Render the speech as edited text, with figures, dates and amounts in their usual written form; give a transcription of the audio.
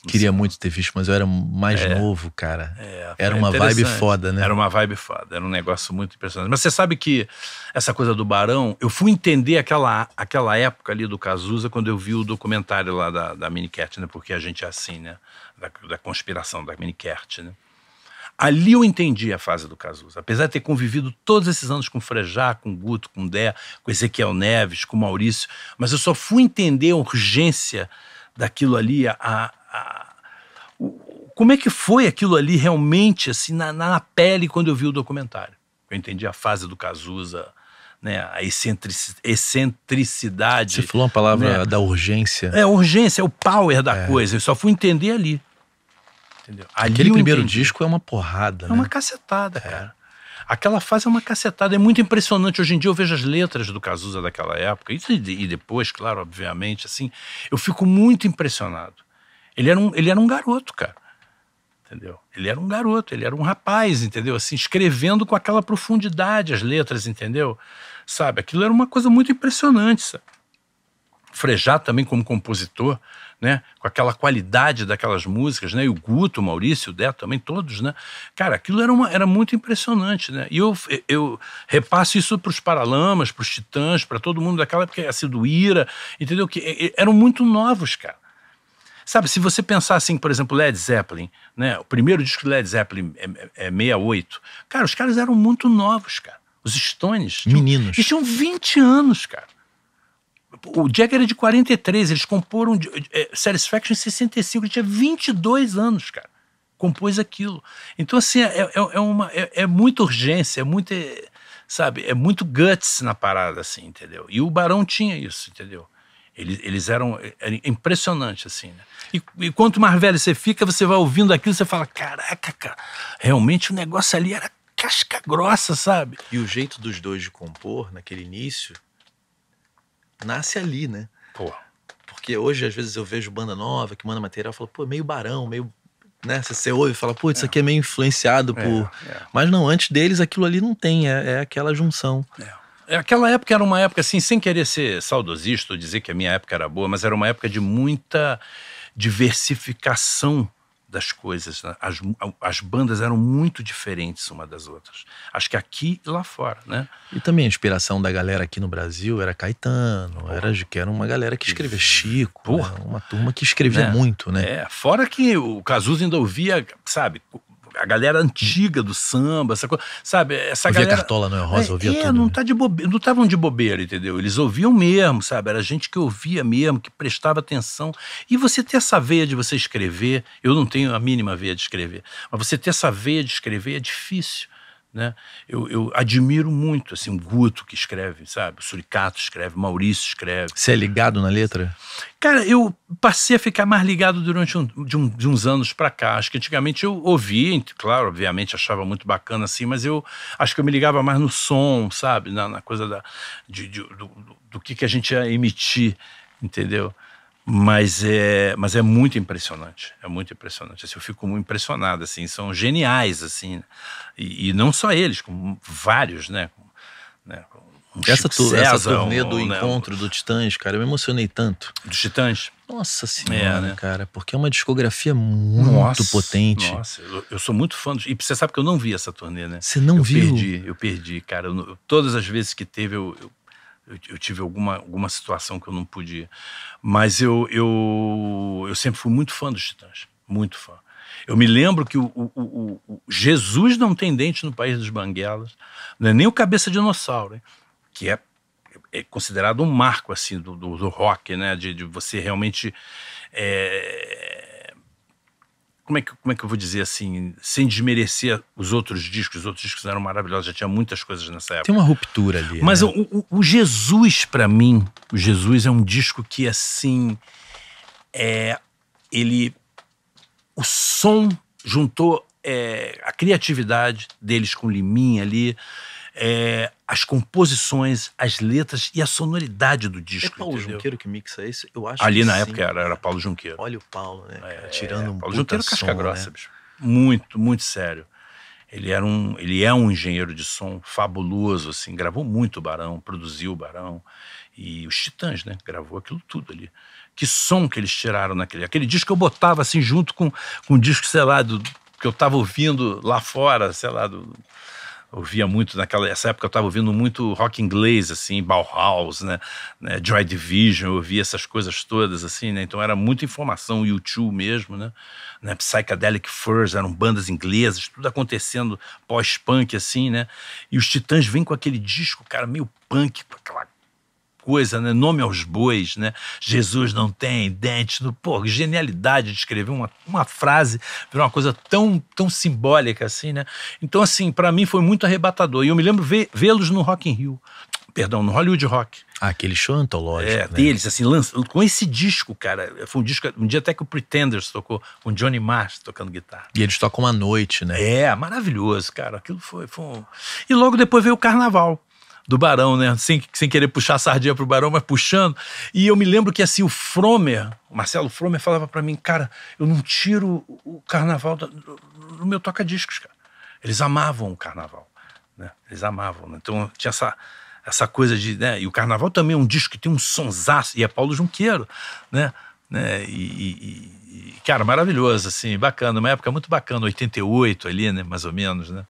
Queria muito ter visto, mas eu era mais novo, cara. Era uma vibe foda, né? Era uma vibe foda, era um negócio muito impressionante. Mas você sabe que essa coisa do Barão, eu fui entender aquela época ali do Cazuza quando eu vi o documentário lá da Minicat, né? Porque a gente é assim, né? Da conspiração da Minicat, né? Ali eu entendi a fase do Cazuza. Apesar de ter convivido todos esses anos com o Frejá, com o Guto, com o Dé, com o Ezequiel Neves, com o Maurício, mas eu só fui entender a urgência daquilo ali, como é que foi aquilo ali realmente, assim, na pele quando eu vi o documentário. Eu entendi a fase do Cazuza, né, a excentricidade. Você falou uma palavra, né, da urgência. É, a urgência, é o power da coisa. Eu só fui entender ali. Entendeu? Aquele primeiro disco é uma porrada, é né? uma cacetada, cara. Aquela fase é uma cacetada, é muito impressionante. Hoje em dia eu vejo as letras do Cazuza daquela época, e depois, claro, obviamente, assim, eu fico muito impressionado. Ele era um garoto, cara. Entendeu? Ele era um garoto, ele era um rapaz, entendeu? Assim, escrevendo com aquela profundidade as letras, entendeu? Sabe? Aquilo era uma coisa muito impressionante, sabe? Frejá também como compositor, né, com aquela qualidade daquelas músicas, né, e o Guto, o Maurício, o Dé também, todos, né, cara, aquilo era muito impressionante, né, e eu repasso isso para os Paralamas, para os Titãs, para todo mundo daquela época, assim, do Ira, entendeu, que eram muito novos, cara. Sabe, se você pensar assim, por exemplo, Led Zeppelin, né, o primeiro disco de Led Zeppelin é 68, cara, os caras eram muito novos, cara, os Stones, meninos, eles tinham 20 anos, cara. O Jagger era de 43, eles comporam Satisfaction em 65, ele tinha 22 anos, cara. Compôs aquilo. Então, assim, é muita urgência, sabe, é muito guts na parada, assim, entendeu? E o Barão tinha isso, entendeu? Eles eram impressionante, assim, né? E quanto mais velho você fica, você vai ouvindo aquilo, você fala, caraca, cara, realmente o negócio ali era casca grossa, sabe? E o jeito dos dois de compor, naquele início, nasce ali, né? Pô. Porque hoje, às vezes, eu vejo banda nova que manda material e fala, pô, meio Barão, meio... né? Você ouve e fala, pô, isso aqui é meio influenciado por... Mas não, antes deles aquilo ali não tem, é aquela junção. Aquela época era uma época, assim, sem querer ser saudosista ou dizer que a minha época era boa, mas era uma época de muita diversificação das coisas, né? As bandas eram muito diferentes uma das outras. Acho que aqui e lá fora, né? E também a inspiração da galera aqui no Brasil era Caetano, que era uma galera que escrevia Chico, né? Uma turma que escrevia muito, né? Fora que o Cazuza ainda ouvia, sabe, a galera antiga do samba, essa coisa, sabe, essa ouvia galera... Cartola Noel Rosa, ouvia tudo. Não, né? não estavam de bobeira, entendeu? Eles ouviam mesmo, sabe? Era gente que ouvia mesmo, que prestava atenção. E você ter essa veia de você escrever, eu não tenho a mínima veia de escrever, mas você ter essa veia de escrever é difícil, né? Eu admiro muito, assim, o Guto que escreve, sabe? O Suricato escreve, o Maurício escreve. Você é ligado na letra? Cara, eu passei a ficar mais ligado durante de uns anos pra cá. Acho que antigamente eu ouvia, claro, obviamente achava muito bacana assim, mas eu acho que eu me ligava mais no som, sabe? Na coisa do que a gente ia emitir, entendeu? Mas é muito impressionante, assim, eu fico muito impressionado, assim, são geniais, assim, e não só eles, como vários, né? Essa turnê do encontro do Titãs, cara, eu me emocionei tanto. Dos Titãs? Nossa senhora, né? Cara, porque é uma discografia muito potente. Nossa, eu sou muito fã e você sabe que eu não vi essa turnê, né? Você não viu? Eu perdi, cara, todas as vezes que teve eu tive alguma situação que eu não pude ir. Mas eu sempre fui muito fã dos Titãs. Muito fã. Eu me lembro que o Jesus Não Tem Dente no País dos Banguelas, não é nem o Cabeça Dinossauro, hein? Que é considerado um marco assim, do rock, né? De você realmente... Como é que eu vou dizer assim, sem desmerecer os outros discos eram maravilhosos, já tinha muitas coisas nessa época. Tem uma ruptura ali. Mas né? o Jesus, pra mim, o Jesus é um disco que, assim, o som juntou a criatividade deles com Liminha ali, as composições, as letras e a sonoridade do disco. É Paulo Junqueiro que mixa isso? Eu acho ali que na sim. época era Paulo Junqueiro. Olha o Paulo, né? Cara, tirando um Paulo Junqueiro casca grossa, né? bicho. Muito, muito sério. Ele é um engenheiro de som fabuloso, assim, gravou muito o Barão, produziu o Barão, e os Titãs, né? Gravou aquilo tudo ali. Que som que eles tiraram aquele disco. Eu botava assim junto com um disco, sei lá, que eu tava ouvindo lá fora, sei lá, ouvia muito essa época eu estava ouvindo muito rock inglês, assim, Bauhaus, né, Joy Division, eu ouvia essas coisas todas, assim, né, então era muita informação, U2 mesmo, né, Psychedelic Furs, eram bandas inglesas, tudo acontecendo pós-punk, assim, né, e os Titãs vêm com aquele disco, cara, meio punk, com aquela coisa, né? Nome aos bois, né? Jesus não tem dente. Pô, genialidade de escrever uma frase, virou uma coisa tão simbólica assim, né? Então, assim, para mim foi muito arrebatador. E eu me lembro vê-los no Rock in Rio, perdão, no Hollywood Rock. Aquele show antológico, né? Deles, assim, com esse disco, cara, foi um dia até que o Pretenders tocou, com Johnny Marr tocando guitarra. E eles tocam à noite, né? Maravilhoso, cara, aquilo foi E logo depois veio o Carnaval do Barão, né? Sem querer puxar a sardinha pro Barão, mas puxando. E eu me lembro que, assim, o Marcelo Fromer falava pra mim, cara, eu não tiro o Carnaval do meu toca-discos, cara. Eles amavam o Carnaval, né? Eles amavam, né? Então tinha essa coisa de, né? E o Carnaval também é um disco que tem um sonsaço, e é Paulo Junqueiro, né? Cara, maravilhoso, assim, bacana, uma época muito bacana, 88 ali, né? Mais ou menos, né?